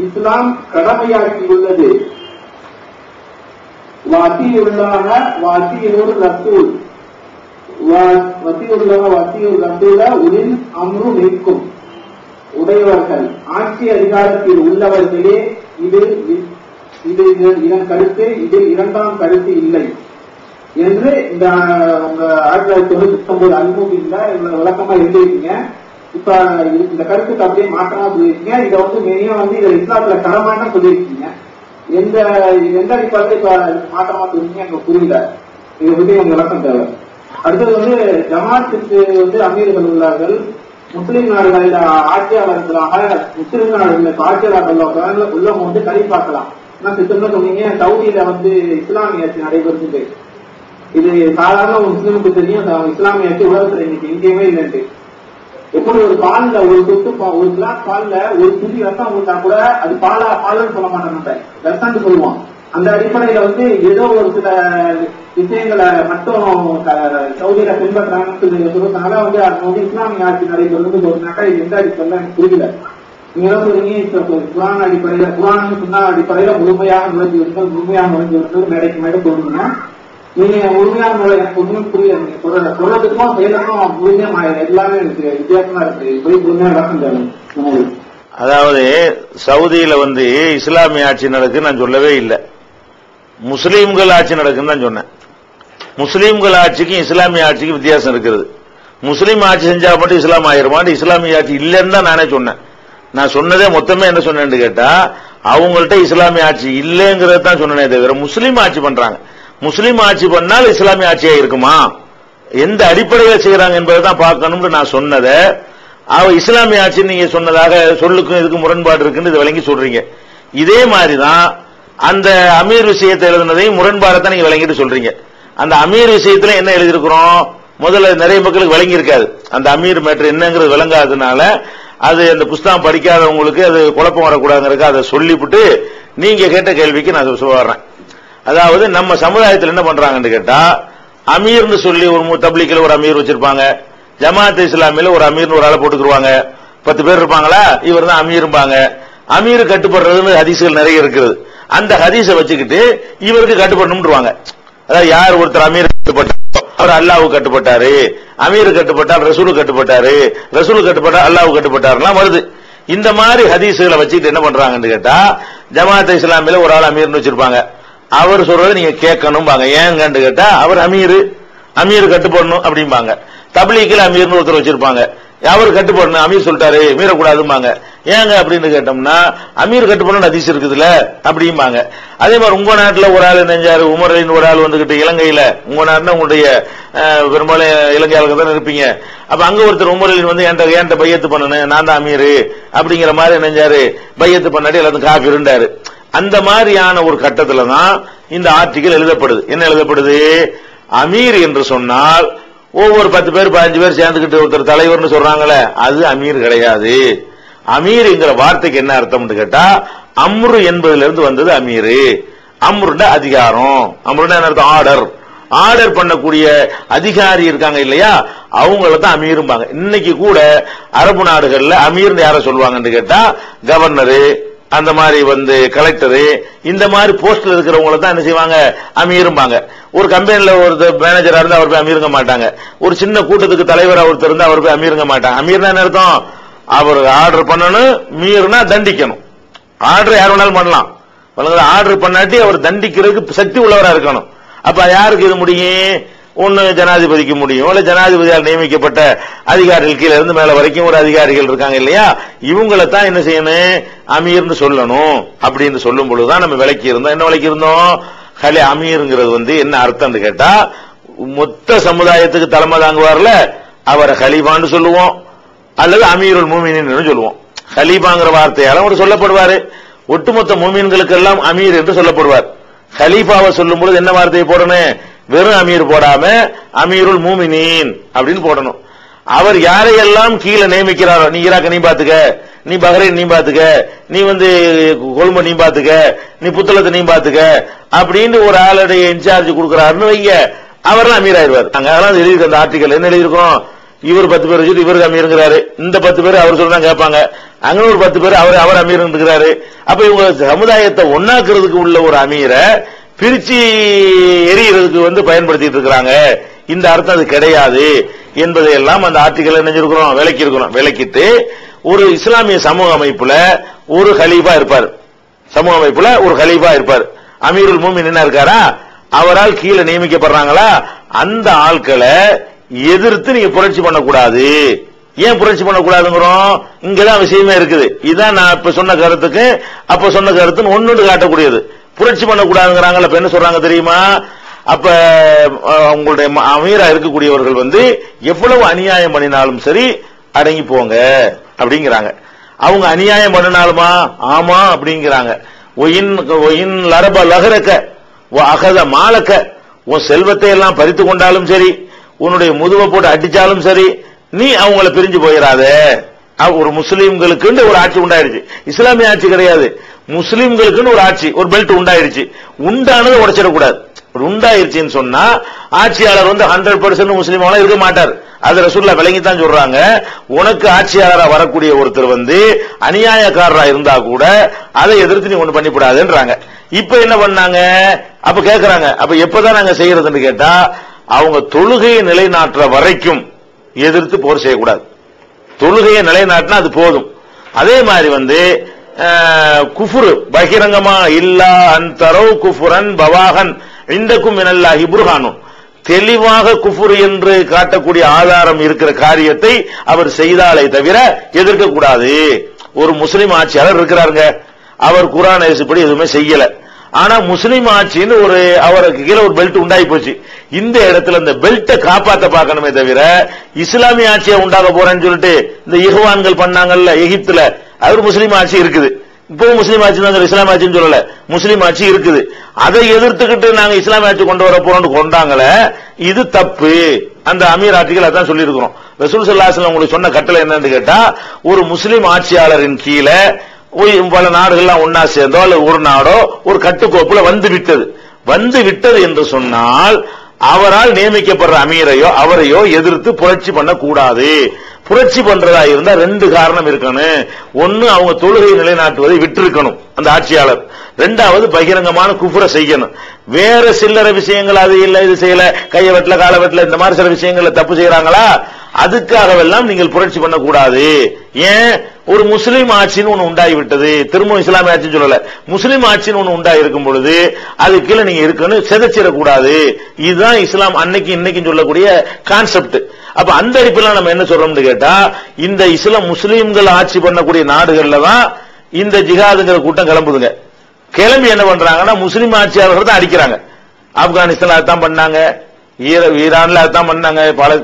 இஸ்லாம் கடமையாக்கியுள்ளது. வாத்தியுள்ளாக வாத்தியூர் ரசூல் உளில் அம்ரு நிற்கும் உடையவர்கள் ஆட்சி அதிகாரத்தில் உள்ளவர்களே இதன் கருத்து இதில் இரண்டாம் கருத்து இல்லை என்று இந்த 1999 அல்முகின்ல விளக்கமா எழுதிருக்கீங்க. இப்ப இந்த கருத்துக்கு அப்படியே மாற்றமா சொல்லியிருக்கீங்க. இதை மெயினா இதை இஸ்லாத்துல கடமைன்னு சொல்லியிருக்கீங்க. எந்த அடிப்படையில் இப்ப மாற்றமா சொல்லிருக்கீங்க எனக்கு புரியல. இதை பத்தி உங்க விளக்கம் தேவை. அடுத்தது ஜமாத்துக்கு அமீர்கள் உள்ளார்கள். முஸ்லிம் நாடுகளில் ஆட்சியாளர்களாக முஸ்லிம் நாடுகளுக்கு ஆட்சியாளர்கள் உள்ளவங்க கை பார்க்கலாம். சித்தம்னா சொன்னீங்க சவுதியில இஸ்லாமிய ஆட்சி நடைபெறுது. இது சாதாரண ஒரு முஸ்லிமுக்கு தெரியும். இஸ்லாமிய ஆட்சி உலகத்துல இன்னைக்கு எங்கேயுமே இல்லைன்ட்டு. எப்படி ஒரு பால்ல ஒரு சொட்டு ஒரு கிளாஸ் பால்ல ஒரு துளி ரத்தம் கொடுத்தா கூட அது பாலன்னு சொல்ல மாட்டேன், ரத்தம்னு சொல்லுவோம். அந்த அடிப்படையில ஏதோ ஒரு சில விஷயங்களை மட்டும் சவுதியில பின்பற்றாங்கன்னு சொல்றதுனால அது இஸ்லாமிய ஆட்சி நடைபெறுன்னு சொல்றாங்க. இது எந்த அடிப்படையில எனக்கு புரியல. நீங்க சொல்றீங்க குரான் அடிப்படையில குரான் சொன்ன அடிப்படையில முழுமையாக நுழைஞ்சவர்கள் மேடைக்கு மேடை சொல்றீங்க. நீங்க முழுமையான முறை எனக்கு ஒண்ணுமே புரியல. நீங்க சொல்றதுக்கும் செயலுக்கும் முழுமையா எல்லாமே இருக்கு, வித்தியாசமா இருக்கு. போய் முழுமையா நடக்கும். அதாவது சவுதியில இஸ்லாமிய ஆட்சி நடக்குன்னு நான் சொல்லவே இல்லை, முஸ்லீம்கள் ஆட்சி நடக்குன்னு தான் சொன்னேன். முஸ்லீம்கள் ஆட்சிக்கும் இஸ்லாமிய ஆட்சிக்கும் வித்தியாசம் இருக்கிறது. முஸ்லீம் ஆட்சி செஞ்சா மட்டும் இஸ்லாம் ஆயிருமான், இஸ்லாமிய ஆட்சி இல்லைன்னு தான் நானே சொன்னேன். நான் சொன்னதே மொத்தமே என்ன சொன்னேன்னு கேட்டா, அவங்கள்ட்ட இஸ்லாமிய ஆட்சி இல்லைங்கிறத தான் சொன்னனே தவிர முஸ்லீம் ஆட்சி பண்றாங்க. முஸ்லீம் ஆட்சி பண்ணால் இஸ்லாமிய ஆட்சியா இருக்குமா, எந்த அடிப்படையில் செய்யறாங்க என்பதை தான் பார்க்கணும்னு நான் சொன்னதை இஸ்லாமிய ஆட்சி நீங்க சொன்னதாக சொல்லுக்கும் இதுக்கு முரண்பாடு இருக்குன்னு இதை விளங்கி சொல்றீங்க. இதே மாதிரிதான் அந்த அமீர் விஷயத்தை எழுதுனதையும் முரண்பாடத்தான் நீங்க விளங்கிட்டு சொல்றீங்க. அந்த அமீர் விஷயத்துல என்ன எழுதியிருக்கிறோம், முதல்ல நிறைய மக்களுக்கு விளங்கி இருக்காது. அந்த அமீர் மேட்டர் என்னங்கிறது விளங்காததுனால அது அந்த புஸ்தகம் படிக்காதவங்களுக்கு அது குழப்பம் வரக்கூடாதுங்கிறதுக்கு அதை சொல்லிவிட்டு நீங்க கேட்ட கேள்விக்கு நான் வர்றேன். அதாவது நம்ம சமுதாயத்தில் என்ன பண்றாங்கன்னு கேட்டா, அமீர்னு சொல்லி ஒரு தப்லீக்ல ஒரு அமீர் வச்சிருப்பாங்க, ஜமாத் இஸ்லாமியில ஒரு அமீர்னு ஒரு ஆளை போட்டுக்குருவாங்க. 10 பேர் இருப்பாங்களா, இவர் தான் அமீர்பாங்க. அமீர் கட்டுப்படுறதுன்னு ஹதீஸ்கள் நிறைய இருக்குது. அந்த ஹதீஸை வச்சுக்கிட்டு இவருக்கு கட்டுப்படணும்ன்றுவாங்க. அதாவது யார் ஒருத்தர் அமீர் கட்டுப்பட்டாரோ அவர் அல்லாஹ்வுக்கு கட்டுப்பட்டாரு, அமீர் கட்டுப்பட்டார் ரசூலு கட்டுப்பட்டாரு, ரசூலு கட்டுப்பட்டார் அல்லாஹ் கட்டுப்பட்டாருலாம் வருது. இந்த மாதிரி ஹதீஸ்களை வச்சுக்கிட்டு என்ன பண்றாங்கன்னு கேட்டா, ஜமாத் இஸ்லாமியில ஒரு ஆள் அமீர்னு வச்சிருப்பாங்க. அவர் சொல்றது நீங்க கேட்கணும் பாங்க. ஏங்கன்னு கேட்டா அவர் அமீர் கட்டுப்படணும் அப்படிம்பாங்க. தப்லீக்ல அமீர்னு ஒருத்தர் வச்சிருப்பாங்க, அவர் கட்டுப்படணும், அமீர் சொல்லிட்டாரு மீறக்கூடாதும்பாங்க. ஏங்க அப்படின்னு கேட்டோம்னா அமீர் கட்டுப்படணும் ஹதீஸ் இருக்குதுல அப்படிம்பாங்க. அதே மாதிரி உங்க நாட்டுல ஒரு ஆள் நெஞ்சாரு உமர் அலின்னு ஒரு ஆள் வந்துகிட்டு இலங்கையில, உங்க நாட்டுல உங்களுடைய பெரும்பாலும் இலங்கையாளுக்கு தான் இருப்பீங்க. அப்ப அங்க ஒருத்தர் உமர் அலின் என்கிட்ட பையத்து பண்ணணும், நான் தான் அமீர் அப்படிங்கிற மாதிரி நெஞ்சாரு, பையத்து பண்ணாட்டி எல்லாத்தையும் காஃபி இருந்தாரு. அந்த மாதிரியான ஒரு கட்டத்துல தான் இந்த ஆர்டிகல் எழுதப்படுது. என்ன எழுதப்படுது, அமீர் என்று சொன்னால் ஒவ்வொரு 10 பேர் 15 பேர் சேர்ந்துகிட்டு ஒருத்தர் தலைவர்னு சொல்றாங்களே, அது அமீர் கிடையாது. அமீர் என்கிற வார்த்தைக்கு என்ன அர்த்தம் கேட்டா, அம்ரு என்பதுல இருந்து வந்தது அமீரு. அம்ருட அதிகாரம், அம்ருட என்ன அர்த்தம், ஆர்டர் பண்ணக்கூடிய அதிகாரி இருக்காங்க இல்லையா, அவங்கள தான் அமீரும்பாங்க. இன்னைக்கு கூட அரபு நாடுகள்ல அமீர் யார சொல்லுவாங்கன்னு கேட்டா, கவர்னரு, அந்த மாதிரி கலெக்டரு, இந்த மாதிரி போஸ்ட்ல இருக்கிறவங்கள தான் என்ன செய்வாங்க, அமீரும்பாங்க. ஒரு கம்பெனில ஒரு மேனேஜரா இருந்தா அவர் போய் அமீருங்க மாட்டாங்க. ஒரு சின்ன கூட்டத்துக்கு தலைவரா ஒருத்தர் இருந்தா அவர் போய் அமீருங்க மாட்டாங்க. அமீர்னா என்ன அர்த்தம், அவர் ஆர்டர் பண்ணணும், மீறினா தண்டிக்கணும். ஆர்டர் யார் வேணாலும் பண்ணலாம், ஆர்டர் பண்ணாட்டி அவர் தண்டிக்கிறதுக்கு சக்தி உள்ளவரா இருக்கணும். அப்ப யாருக்கு இது முடியும், ஒன்னு ஜனாதிபதிக்கு முடியும், இல்ல ஜனாதிபதியால் நியமிக்கப்பட்ட அதிகாரிகள் கீழே இருந்து மேல வரைக்கும் ஒரு அதிகாரிகள் இருக்காங்க இல்லையா, இவங்களை தான் என்ன செய்யணும், அமீர்னு சொல்லணும். அப்படின்னு சொல்லும் பொழுதுதான் நம்ம விளக்கி இருந்தோம். என்ன விளக்கி இருந்தோம், அமீருங்கிறது என்ன அர்த்தம் கேட்டா, மொத்த சமுதாயத்துக்கு தலைமை தாங்குவார்ல அவரை ஹலீஃபான்னு சொல்லுவோம், அல்லது அமீருல் மூமினின் சொல்லுவோம். ஹலீஃபாங்கிற வார்த்தையால அவர் சொல்லப்படுவாரு. ஒட்டுமொத்த மூமின்களுக்கு எல்லாம் அமீர் என்று சொல்லப்படுவார். ஹலீஃபாவை சொல்லும் பொழுது என்ன வார்த்தையை போடணும், வெறும் அமீர் போடாம அமீருல் மூமினின் அப்படின்னு போடணும். அவர் யாரையெல்லாம் கீழே நியமிக்கிறாரோ, நீ ஈராக்க நீ பாத்துக்க, நீ பஹ்ரைன் நீ பாத்துக்க, நீ கொழும்பு நீ பாத்துக்க, நீ புத்தளத்தை நீ பாத்துக்க அப்படின்னு ஒரு ஆளுடைய இன்சார்ஜ் கொடுக்கிறாருன்னு வைங்க, அவர்லாம் அமீர் ஆயிடுவார். அங்க அதெல்லாம் எழுதியிருக்க அந்த ஆர்டிகல் என்ன எழுதியிருக்கோம், இவர் 10 பேர் வச்சுட்டு இவருக்கு அமீருங்கிறாரு, இந்த 10 பேர் அவர் சொல்றா கேட்பாங்க, அங்க ஒரு 10 பேர் அவர் அமீர் இருக்கிறாரு. அப்ப இவங்க சமுதாயத்தை ஒன்னாக்குறதுக்கு உள்ள ஒரு அமீரை பிரிச்சு எரியறதுக்கு பயன்படுத்திட்டு இருக்கிறாங்க. இந்த அர்த்தம் அது கிடையாது என்பதையெல்லாம் அந்த ஆர்டிகல் நினைஞ்சிருக்கிறோம், விளக்கி இருக்கிறோம். விளக்கிட்டு ஒரு இஸ்லாமிய சமூக அமைப்புல ஒரு கலீஃபா இருப்பார், சமூக அமைப்புல ஒரு கலீஃபா இருப்பார், அமீருல் மூமின் என்ன இருக்காரா, அவரால் கீழே நியமிக்கப்படுறாங்களா, அந்த ஆட்களை எதிர்த்து நீங்க புரட்சி பண்ணக்கூடாது. ஏன் புரட்சி பண்ணக்கூடாதுங்கிறோம், இங்கதான் விஷயமே இருக்குது. இதான் நான் இப்ப சொன்ன கருத்துக்கு அப்ப சொன்ன கருத்துன்னு ஒன்னு காட்டக்கூடியது. புரட்சி பண்ணக்கூடாதுங்கிறாங்க. இப்ப என்ன சொல்றாங்க தெரியுமா, அப்ப உங்களுடைய அமீரா இருக்கக்கூடியவர்கள் எவ்வளவு அநியாயம் பண்ணினாலும் சரி அடங்கி போங்க அப்படிங்கிறாங்க. அவங்க அநியாயம் பண்ணினாலுமா, ஆமா அப்படிங்கிறாங்க. ஒயின் லரப லஹரக்க அகத மாலக்க, உன் செல்வத்தை எல்லாம் பறித்து கொண்டாலும் சரி, உன்னுடைய முதுவை போட்டு அடிச்சாலும் சரி, நீ அவங்கள பிரிஞ்சு போயிடாத. ஒரு முஸ்லீம்களுக்கு ஒரு ஆட்சி உண்டாயிருச்சு, இஸ்லாமிய ஆட்சி கிடையாது, முஸ்லீம்களுக்கு ஒரு ஆட்சி, ஒரு பெல்ட் உண்டாயிருச்சு. உண்டானதை உடைச்சிடக்கூடாது. உண்டாயிருச்சுன்னு சொன்னா ஆட்சியாளர் 100% முஸ்லீம் இருக்க மாட்டார். அது ரசூலுல்லாஹ் விளங்கித்தான் சொல்றாங்க. உனக்கு ஆட்சியாளரா வரக்கூடிய ஒருத்தர் அநியாயக்காரரா இருந்தா கூட அதை எதிர்த்து நீ ஒண்ணு பண்ணிவிடாதுன்றாங்க. இப்ப என்ன பண்ணாங்க, அப்ப கேக்குறாங்க, அப்ப எப்பதான் நாங்க செய்யறதுன்னு கேட்டா, அவங்க தொழுகையை நிலைநாட்டுற வரைக்கும் எதிர்த்து போர் செய்யக்கூடாது. தொழுகையை நிலைநாட்டினா அது போதும். அதே மாதிரி குஃபுர் பகிரங்கமா இல்லா அன்தரோ குஃபுரன் பவாகன் இந்தக்கும் மினல்லாஹி புர்ஹானும், தெளிவாக குஃபுர் என்று காட்டக்கூடிய ஆதாரம் இருக்கிற காரியத்தை அவர் செய்தாலே தவிர எதிர்க்க கூடாது. ஒரு முஸ்லிம் ஆட்சியாளர் இருக்கிறாருங்க, அவர் குர்ஆன் படி எதுவுமே செய்யல, ஆனா முஸ்லிம் ஆட்சின்னு அவருக்கு கீழே ஒரு பெல்ட் உண்டாகி போச்சு. இந்த இடத்துல இந்த பெல்ட்டை காப்பாத்த பார்க்கணுமே தவிர இஸ்லாமிய ஆட்சியை உண்டாக போறேன்னு சொல்லிட்டு இந்த இஹ்வான்கள் பண்ணாங்கல்ல எகிப்துல, அவர் முஸ்லிம் ஆட்சி இருக்குது. இப்போ முஸ்லீம் ஆட்சி தான், இஸ்லாமிய ஆட்சின்னு சொல்லல, முஸ்லீம் ஆட்சி இருக்குது. அதை எதிர்த்துக்கிட்டு நாங்க இஸ்லாமிய ஆட்சி கொண்டு வர போறோம்னு கொண்டாங்களே, இது தப்பு. அந்த அமீர் ஆட்சிகள் அதான் சொல்லி இருக்கிறோம். ரசூல் ஸல்லல்லாஹு அலைஹி வஸல்லம் உங்களுக்கு சொன்ன கட்டளை என்னன்னு கேட்டா, ஒரு முஸ்லீம் ஆட்சியாளரின் கீழே பல நாடுகள்லாம் ஒன்னா சேர்ந்தோ அல்லது ஒரு நாடோ ஒரு கட்டுக்கோப்புல வந்து விட்டது என்று சொன்னால் அவரால் நியமிக்கப்படுற அமீரையோ அவரையோ எதிர்த்து புரட்சி பண்ணக்கூடாது. புரட்சி பண்றதா இருந்தா 2 காரணம் இருக்கணும். ஒன்னு, அவங்க தொழுகையை நிலைநாட்டுவதை விட்டிருக்கணும் அந்த ஆட்சியாளர். 2வது, பகிரங்கமான குஃப்ரை செய்யணும். வேற சில்லற விஷயங்கள் அது இல்ல இது செய்யல, கைய வெட்டல கால வெட்டல இந்த மாதிரி சில விஷயங்கள்ல தப்பு செய்யறாங்களா, அதுக்காகவெல்லாம் நீங்கள் புரட்சி பண்ணக்கூடாது. ஏன், ஒரு முஸ்லீம் ஆட்சின்னு ஒண்ணு உண்டாகிவிட்டது, திரும்ப இஸ்லாமிய ஆட்சின்னு சொல்லல, முஸ்லீம் ஆட்சின்னு ஒண்ணு உண்டாகி இருக்கும் பொழுது அது கீழே நீங்க இருக்கணும், சிதைச்சிடக்கூடாது. இதுதான் இஸ்லாம் அன்னைக்கு இன்னைக்கு சொல்லக்கூடிய கான்செப்ட். அப்ப அந்த அடிப்படையில் நம்ம என்ன சொல்றோம்னு கேட்டா, இந்த இஸ்லாம் முஸ்லீம்கள் ஆட்சி பண்ணக்கூடிய நாடுகள்ல தான் இந்த ஜிஹாதுங்கிற கூட்டம் கிளம்புதுங்க. கிளம்பி என்ன பண்றாங்கன்னா முஸ்லீம் ஆட்சியாளர்கள் தான் அடிக்கிறாங்க. ஆப்கானிஸ்தான்ல அதான் பண்ணாங்க, ஈரான்ல அதான் பண்ணாங்க,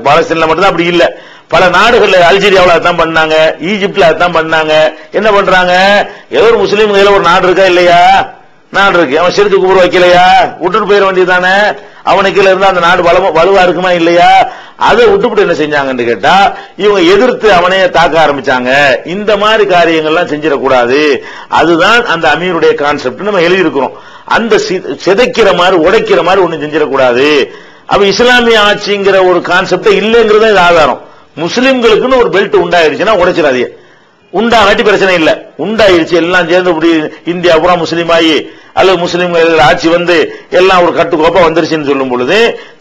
பாலஸ்தீன்ல மட்டும் தான் அப்படி இல்ல, பல நாடுகள்ல அல்ஜீரியாவில் அதான் பண்ணாங்க, ஈஜிப்ட்ல அதான் பண்ணாங்க. என்ன பண்றாங்க, ஏதோ ஒரு முஸ்லீம் கையில ஒரு நாடு இருக்கா இல்லையா, நாடு இருக்கு, அவன் சிறுக்கு குபுர் வைக்கலையா, விட்டுட்டு போயிட வேண்டியதானே, அவனுக்கு இருந்தா அந்த நாடு வலுவா இருக்குமா இல்லையா, அதை விட்டுவிட்டு என்ன செஞ்சாங்கன்னு கேட்டா இவங்க எதிர்த்து அவனையே தாக்க ஆரம்பிச்சாங்க. இந்த மாதிரி காரியங்கள்லாம் செஞ்சிடக்கூடாது. அதுதான் அந்த அமீருடைய கான்செப்ட் நம்ம எழுதி இருக்கிறோம். அந்த சிதைக்கிற மாதிரி உடைக்கிற மாதிரி ஒண்ணு செஞ்சிடக்கூடாது. அப்ப இஸ்லாமிய ஆட்சிங்கிற ஒரு கான்செப்ட் இல்லைங்கிறத இது ஆதாரம். முஸ்லிம்களுக்குன்னு ஒரு பெல்ட் உண்டாயிருச்சுன்னா உடைச்சிடாதீங்க. உண்டாகாட்டி பிரச்சனை இல்ல, உண்டாயிருச்சு எல்லாம் சேர்ந்து இந்தியா பூரா முஸ்லீம் ஆகி அல்லது முஸ்லீம்கள் ஆட்சி எல்லாம் ஒரு கட்டுக்கோப்பா வந்துருச்சுன்னு சொல்லும் பொழுது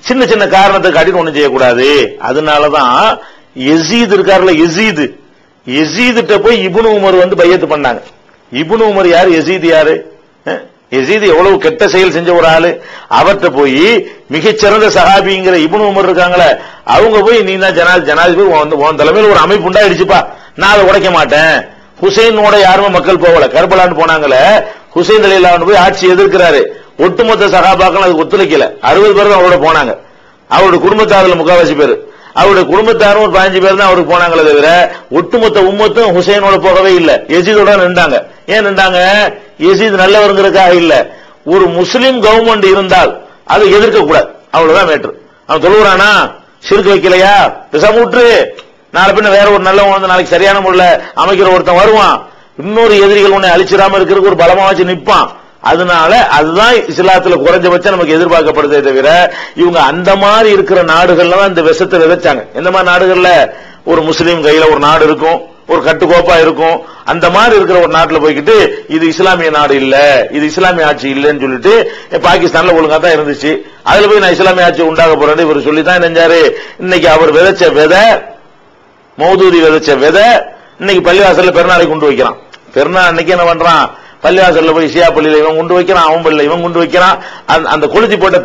சின்ன சின்ன காரணத்தை காட்டி ஒண்ணும் செய்யக்கூடாது. அதனாலதான் யசீத் இருக்காருல, யசீதுட்ட போய் இப்னு உமர் பையத்து பண்ணாங்க. இப்னு உமர் யாரு, யசீத் யாரு, யசீத் எவ்வளவு கெட்ட செயல் செஞ்ச ஒரு ஆளு, அவர்கிட்ட போய் மிகச்சிறந்த சஹாபிங்கிற இப்னு உமர் இருக்காங்களே, அவங்க போய் நீ தான் ஜனாதிபதி, உன் தலைமையில் ஒரு அமைப்பு உண்டாயிடுச்சுப்பா, நான் அதை உடைக்க மாட்டேன். ஹுசைனோட யாருமே மக்கள் போகல, கர்பலான்னு போனாங்களே, ஹுசைன் ரலியல்லாஹு போய் ஆட்சி எதிர்க்கிறாரு. ஒட்டுமொத்த சஹாபாக்கள் அதுக்கு ஒத்துழைக்கல, 60 பேர் தான் அவரோட போனாங்க. அவருடைய குடும்பத்தாரில் முக்காவாசி பேர், அவருடைய குடும்பத்தாரும் ஒரு 15 பேர் தான் அவருக்கு போனாங்களே தவிர ஒட்டுமொத்த உம்மத்தும் ஹுசைனோட போகவே இல்லை, யசீதோட நின்றாங்க. ஏன் நின்றாங்க, யசீத் நல்லவருங்கிறதுக்காக இல்ல, ஒரு முஸ்லிம் கவர்மெண்ட் இருந்தால் அதை எதிர்க்க கூடாது, அவ்வளவுதான் மேட்ரு. அவன் தொழுகிறானா, சிறுக்கு வைக்கலையா, விட்டு நாளை பின்ன வேற ஒரு நல்லவன் நாளைக்கு சரியான முறையில் அமைக்கிற ஒருத்தன் வருவான், இன்னொரு எதிரிகள் உன்னை அழிச்சிடாம இருக்கிறதுக்கு ஒரு பலமா வச்சு நிற்பான், அதனால அதுதான் இஸ்லாத்துல குறைஞ்சபட்சம் நமக்கு எதிர்பார்க்கப்படுதே தவிர இவங்க அந்த மாதிரி இருக்கிற நாடுகள்ல தான் இந்த விஷத்தை விதைச்சாங்க. எந்த மாதிரி நாடுகள்ல ஒரு முஸ்லீம் கையில ஒரு நாடு இருக்கும், ஒரு கட்டுக்கோப்பா இருக்கும், அந்த மாதிரி இருக்கிற ஒரு நாட்டுல போய்கிட்டு இது இஸ்லாமிய நாடு இல்ல, இது இஸ்லாமிய ஆட்சி இல்லன்னு சொல்லிட்டு பாகிஸ்தான்ல ஒழுங்கா தான் இருந்துச்சு, அதுல போய் நான் இஸ்லாமிய ஆட்சி உண்டாக போறேன்னு இவர் சொல்லித்தான் நினைஞ்சாரு. இன்னைக்கு அவர் விதைச்ச விதை, மௌதூதி விதைச்ச விதை இன்னைக்கு பள்ளிவாசல்ல பெருநாளை கொண்டு வைக்கிறான். பெருநாள் அன்னைக்கு என்ன பண்றான், பள்ளிவாசல்ல போய் ஷியா பள்ளியில இவன் கொண்டு வைக்கிறான், அவன் பள்ளியில இவன் கொண்டு வைக்கிறான். அந்த கொளுத்தி போட்ட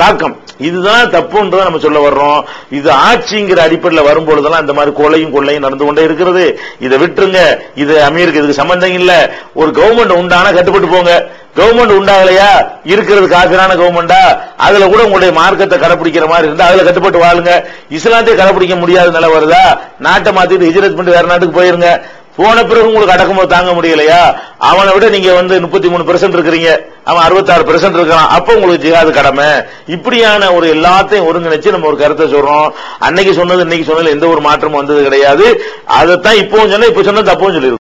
தாக்கம் இதுதான் தப்புன்றதை நம்ம சொல்ல வர்றோம். இது ஆட்சிங்கிற அடிப்படையில் வரும்பொழுதெல்லாம் இந்த மாதிரி கொலையும் கொள்ளையும் நடந்து கொண்டே இருக்கிறது. இதை விட்டுருங்க, இது அமீருக்கு இதுக்கு சம்பந்தம் இல்ல. ஒரு கவர்மெண்ட் உண்டானா கட்டுப்பட்டு போங்க. கவர்மெண்ட் உண்டாகலையா, இருக்கிறது காபிரான கவர்மெண்டா, அதுல கூட உங்களுடைய மார்க்கத்தை கடைபிடிக்கிற மாதிரி இருந்தா அதுல கட்டுப்பட்டு வாழுங்க. இஸ்லாத்தை கடைபிடிக்க முடியாத நிலை வருதா, நாட்டை மாத்திட்டு ஹிஜ்ரத் பண்ணிட்டு வேற நாட்டுக்கு போயிருங்க. போன பிறகு உங்களுக்கு அடக்குமுறை தாங்க முடியலையா, அவனை விட நீங்க 33% இருக்கிறீங்க, அவன் 66% இருக்கிறான், அப்ப உங்களுக்கு ஜிஹாது கடமை. இப்படியான ஒரு எல்லாத்தையும் ஒருங்கிணைச்சு நம்ம ஒரு கருத்தை சொல்றோம். அன்னைக்கு சொன்னது இன்னைக்கு சொன்னதுல எந்த ஒரு மாற்றமும் வந்தது கிடையாது. அதைத்தான் இப்பவும் சொன்ன, இப்ப சொன்னது தப்பும் சொல்லிருக்கோம்.